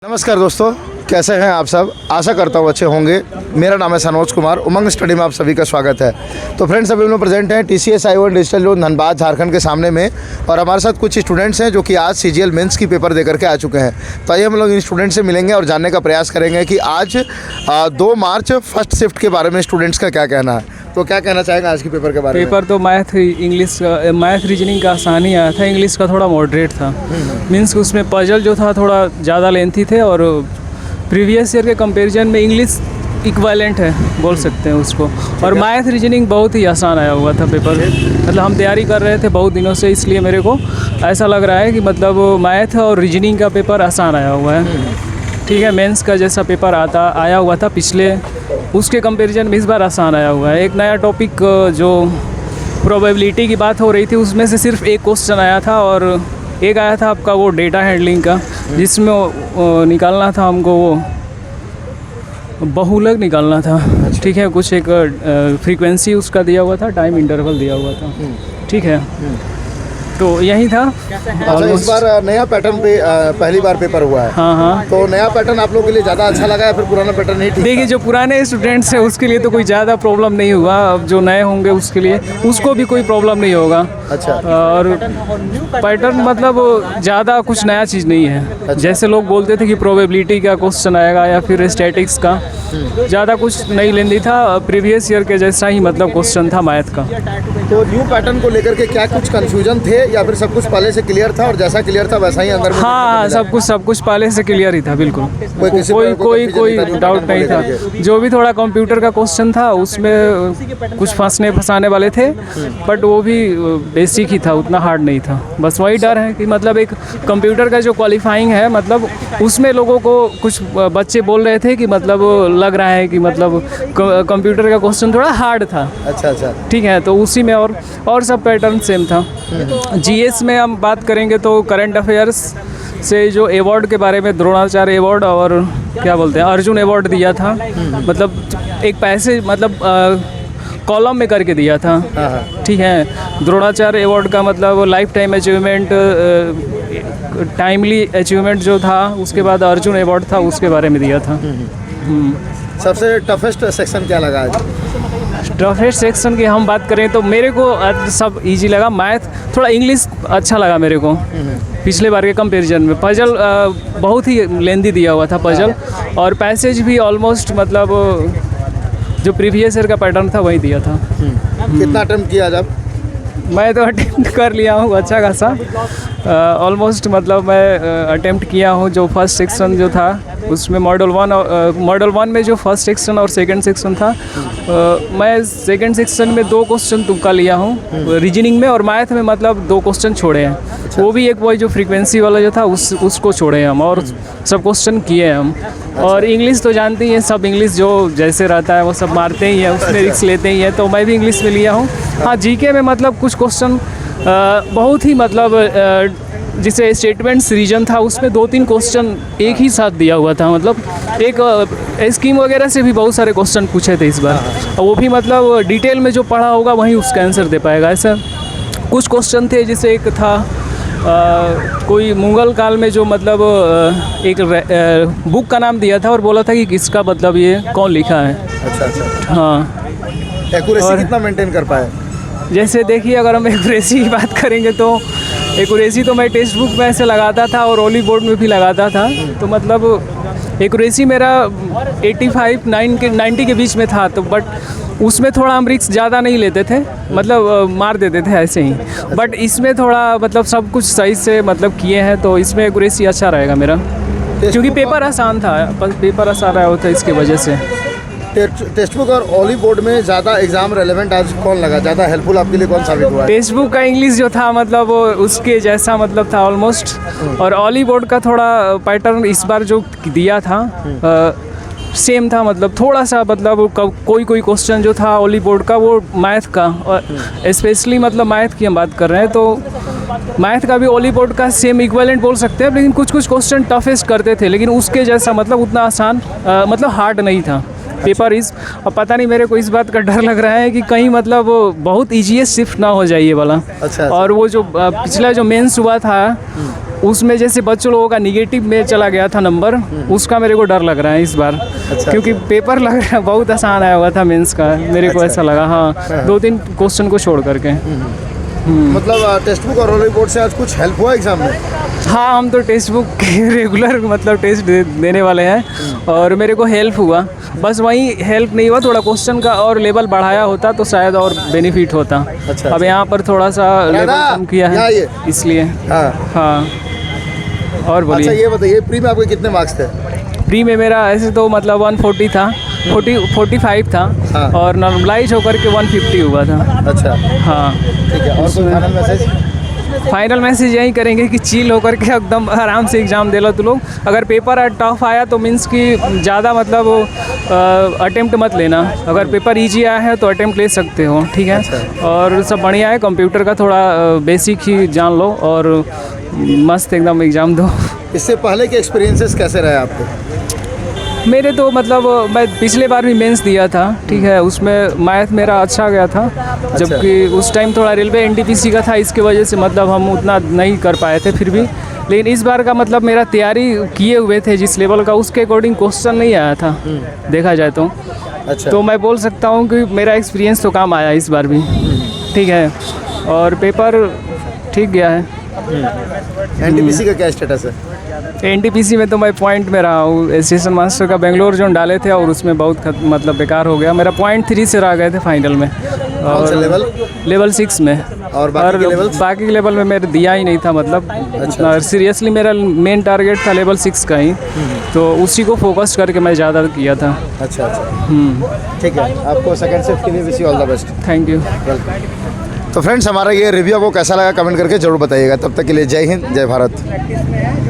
नमस्कार दोस्तों, कैसे हैं आप सब। आशा करता हूँ अच्छे होंगे। मेरा नाम है सनोज कुमार। उमंग स्टडी में आप सभी का स्वागत है। तो फ्रेंड्स, अभी हम लोग प्रेजेंट हैं TCS I1 digital zone Dhanbad Jharkhand के सामने में, और हमारे साथ कुछ स्टूडेंट्स हैं जो कि आज CGL मेंस की पेपर दे करके आ चुके हैं। तो आइए हम लोग इन स्टूडेंट्स से मिलेंगे और जानने का प्रयास करेंगे कि आज 2 मार्च फर्स्ट शिफ्ट के बारे में स्टूडेंट्स का क्या कहना है। तो क्या कहना चाहेगा आज की पेपर के बारे में? पेपर तो मैथ रीजनिंग का आसान ही आया था। इंग्लिश का थोड़ा मॉडरेट था। मीन्स उसमें पजल जो था थोड़ा ज़्यादा लेंथी थे, और प्रीवियस ईयर के कंपैरिजन में इंग्लिश इक्वालेंट है बोल सकते हैं उसको। और मैथ रीजनिंग बहुत ही आसान आया हुआ था पेपर। मतलब हम तैयारी कर रहे थे बहुत दिनों से, इसलिए मेरे को ऐसा लग रहा है कि मतलब मैथ और रीजनिंग का पेपर आसान आया हुआ है। ठीक है, मेंस का जैसा पेपर आया हुआ था पिछले, उसके कंपैरिजन में इस बार आसान आया हुआ है। एक नया टॉपिक जो प्रोबेबिलिटी की बात हो रही थी, उसमें से सिर्फ एक क्वेश्चन आया था, और एक आया था आपका वो डेटा हैंडलिंग का, जिसमें निकालना था हमको वो बहुलक निकालना था। ठीक है, कुछ एक फ्रीक्वेंसी उसका दिया हुआ था, टाइम इंटरवल दिया हुआ था। ठीक है, तो यही था। अच्छा, इस बार नया पैटर्न पे पहली बार पेपर हुआ है। हाँ। तो नया पैटर्न आप लोग के लिए ज़्यादा अच्छा लगा या फिर पुराना पैटर्न नहीं ठीक? देखिए, जो पुराने स्टूडेंट्स हैं उसके लिए तो कोई ज़्यादा प्रॉब्लम नहीं हुआ। अब जो नए होंगे उसके लिए, उसको भी कोई प्रॉब्लम नहीं होगा। अच्छा। और पैटर्न मतलब ज़्यादा कुछ नया चीज़ नहीं है। अच्छा। जैसे लोग बोलते थे कि प्रोबेबिलिटी का क्वेश्चन आएगा या फिर स्टैटिक्स का, ज़्यादा कुछ नहीं लेंदी था। प्रीवियस ईयर के जैसा ही मतलब क्वेश्चन था मैथ का। तो न्यू पैटर्न को लेकर के क्या कुछ कन्फ्यूजन थे या फिर सब कुछ पहले से क्लियर था और जैसा क्लियर था वैसा ही अंदर में? हाँ, सब कुछ पहले से क्लियर ही था, बिल्कुल। कोई डाउट नहीं था। जो भी थोड़ा कंप्यूटर का क्वेश्चन था उसमें कुछ फंसाने वाले थे, बट वो भी बेसिक ही था, उतना हार्ड नहीं था। बस वही डर है कि मतलब एक कंप्यूटर का जो क्वालिफाइंग है, मतलब उसमें लोगों को कुछ बच्चे बोल रहे थे कि मतलब लग रहा है कि मतलब कंप्यूटर का क्वेश्चन थोड़ा हार्ड था। अच्छा। ठीक है, तो उसी में और सब पैटर्न सेम था। GS में हम बात करेंगे तो करंट अफेयर्स से जो अवार्ड के बारे में, द्रोणाचार्य अवार्ड और क्या बोलते हैं अर्जुन अवार्ड दिया था। मतलब एक पैसे मतलब कॉलम में करके दिया था। ठीक है, द्रोणाचार्य अवार्ड का मतलब life time achievement, timely achievement जो था, उसके बाद अर्जुन अवार्ड था, उसके बारे में दिया था। सबसे टफेस्ट सेक्शन क्या लगा आज? टफेस्ट सेक्शन की हम बात करें तो मेरे को सब इजी लगा। मैथ, थोड़ा इंग्लिश अच्छा लगा मेरे को पिछले बार के कंपैरिजन में। पजल बहुत ही लेंदी दिया हुआ था पजल, और पैसेज भी ऑलमोस्ट मतलब जो प्रीवियस ईयर का पैटर्न था वही दिया था। कितना अटेम्प्ट किया जब? मैं तो अटेम्प्ट कर लिया हूँ अच्छा खासा। ऑलमोस्ट मतलब मैं अटेम्प्ट किया हूँ। जो फर्स्ट सेक्शन जो था उसमें मॉडल वन में जो फर्स्ट सेक्शन और सेकंड सेक्शन था, मैं सेकंड सेक्शन में 2 क्वेश्चन तुक्का लिया हूँ रीजनिंग में, और मैथ में मतलब 2 क्वेश्चन छोड़े हैं। अच्छा। वो भी एक वही जो फ्रीक्वेंसी वाला जो था उसको छोड़े हैं हम, और सब क्वेश्चन किए हैं हम। अच्छा। और इंग्लिश तो जानते ही हैं सब, इंग्लिश जो जैसे रहता है वो सब मारते ही हैं, उसमें रिक्स लेते ही हैं, तो मैं भी इंग्लिश में लिया हूँ। हाँ, GK में मतलब कुछ क्वेश्चन बहुत ही मतलब जिसे स्टेटमेंट्स रीजन था उसमें 2-3 क्वेश्चन एक ही साथ दिया हुआ था। मतलब एक स्कीम वगैरह से भी बहुत सारे क्वेश्चन पूछे थे इस बार, और वो भी मतलब डिटेल में जो पढ़ा होगा वही उसका आंसर दे पाएगा। ऐसा कुछ क्वेश्चन थे, जैसे एक था कोई मुगल काल में जो मतलब एक बुक का नाम दिया था और बोला था कि किसका मतलब ये कौन लिखा है। अच्छा। हाँ, एक्यूरेसी कितना मेंटेन कर पाए? जैसे देखिए, अगर हम एक्यूरेसी की बात करेंगे तो एक्यूरेसी तो मैं टेक्स्ट बुक में ऐसे लगाता था और ओली बोर्ड में भी लगाता था, तो मतलब एक्यूरेसी मेरा 85-90 के बीच में था। तो बट उसमें थोड़ा हम रिस्क ज़्यादा नहीं लेते थे, मतलब मार देते थे ऐसे ही। बट इसमें थोड़ा मतलब सब कुछ सही से मतलब किए हैं, तो इसमें एक्यूरेसी अच्छा रहेगा मेरा, क्योंकि पेपर आसान था। पेपर आसान रहा होता है, इसकी वजह से। टेक्स्ट बुक और ओली बोर्ड में ज़्यादा एग्जाम रेलेवेंट आज कौन लगा, ज़्यादा हेल्पफुल आपके लिए कौन साबित हुआ? टेक्स्ट बुक का इंग्लिश जो था मतलब वो उसके जैसा मतलब था ऑलमोस्ट, और ओली बोर्ड का थोड़ा पैटर्न इस बार जो दिया था सेम था। मतलब थोड़ा सा मतलब कोई क्वेश्चन जो था ओली बोर्ड का वो मैथ का, और स्पेशली मतलब मैथ की हम बात कर रहे हैं, तो मैथ का भी ओली बोर्ड का सेम इक्विवेलेंट बोल सकते हैं। लेकिन कुछ क्वेश्चन टफेस्ट करते थे, लेकिन उसके जैसा मतलब उतना आसान मतलब हार्ड नहीं था पेपर। अब पता नहीं, मेरे को इस बात का डर लग रहा है कि कहीं मतलब बहुत ईजीएस्ट शिफ्ट ना हो जाए ये वाला। अच्छा। और वो जो पिछला जो मेंस हुआ था उसमें जैसे बच्चों लोगों का निगेटिव में चला गया था नंबर, उसका मेरे को डर लग रहा है इस बार। क्योंकि पेपर लग रहा है बहुत आसान आया हुआ था मेंस का, मेरे को ऐसा लगा। हाँ, 2-3 क्वेश्चन को छोड़ करके। मतलब टेक्स्ट बुक और रिपोर्ट से आज कुछ हेल्प हुआ एग्जाम में? हाँ, हम तो टेक्स्ट बुक रेगुलर मतलब टेस्ट देने वाले हैं और मेरे को हेल्प हुआ। बस वही हेल्प नहीं हुआ, थोड़ा क्वेश्चन का और लेवल बढ़ाया होता तो शायद और बेनिफिट होता। अच्छा। अब यहाँ पर थोड़ा सा लेवल कम किया है इसलिए। हाँ। हाँ, और अच्छा, बोलिए। ये बताइए प्री में आपके कितने मार्क्स थे? प्री में मेरा ऐसे तो मतलब 140 था, 45 था। हाँ। और नॉर्मलाइज होकर के 150 हुआ था। अच्छा, हाँ, ठीक है। और कोई फाइनल मैसेज? फाइनल मैसेज यही करेंगे कि चिल होकर के एकदम आराम से एग्ज़ाम दे लो तुम लोग। अगर पेपर टफ आया तो मीन्स कि ज़्यादा मतलब अटेम्प्ट मत लेना। अगर पेपर इजी आया है तो अटेम्प्ट ले सकते हो, ठीक है। अच्छा। और सब बढ़िया है, कंप्यूटर का थोड़ा बेसिक ही जान लो और मस्त एकदम एग्ज़ाम दो। इससे पहले के एक्सपीरियंसेस कैसे रहे आपके? मेरे तो मतलब मैं पिछले बार भी मेंस दिया था, ठीक है। उसमें मैथ मेरा अच्छा गया था, जबकि उस टाइम थोड़ा रेलवे एनटीपीसी का था, इसकी वजह से मतलब हम उतना नहीं कर पाए थे फिर भी। लेकिन इस बार का मतलब मेरा तैयारी किए हुए थे जिस लेवल का, उसके अकॉर्डिंग क्वेश्चन नहीं आया था देखा जाए तो। अच्छा। तो मैं बोल सकता हूँ कि मेरा एक्सपीरियंस तो काम आया इस बार भी, ठीक है। और पेपर ठीक गया है। एनटीपीसी का क्या स्टेटस है? एनटीपीसी में तो मैं पॉइंट में रहा हूँ। स्टेशन मास्टर का बेंगलोर जोन डाले थे और उसमें बहुत मतलब बेकार हो गया। मेरा पॉइंट 3 से रह गए थे फाइनल में। कौन सा लेवल? लेवल 6 में। और बाकी के लेवल्स? बाकी के लेवल में मेरे दिया ही नहीं था मतलब। अच्छा। सीरियसली मेरा मेन टारगेट था लेवल 6 का ही, तो उसी को फोकस करके मैं ज़्यादा किया था। अच्छा अच्छा, ठीक है। आपको सेकंड शिफ्ट के लिए wish you all the best. Thank you. तो फ्रेंड्स, हमारा ये रिव्यू आपको कैसा लगा कमेंट करके जरूर बताइएगा। तब तक के लिए जय हिंद, जय भारत।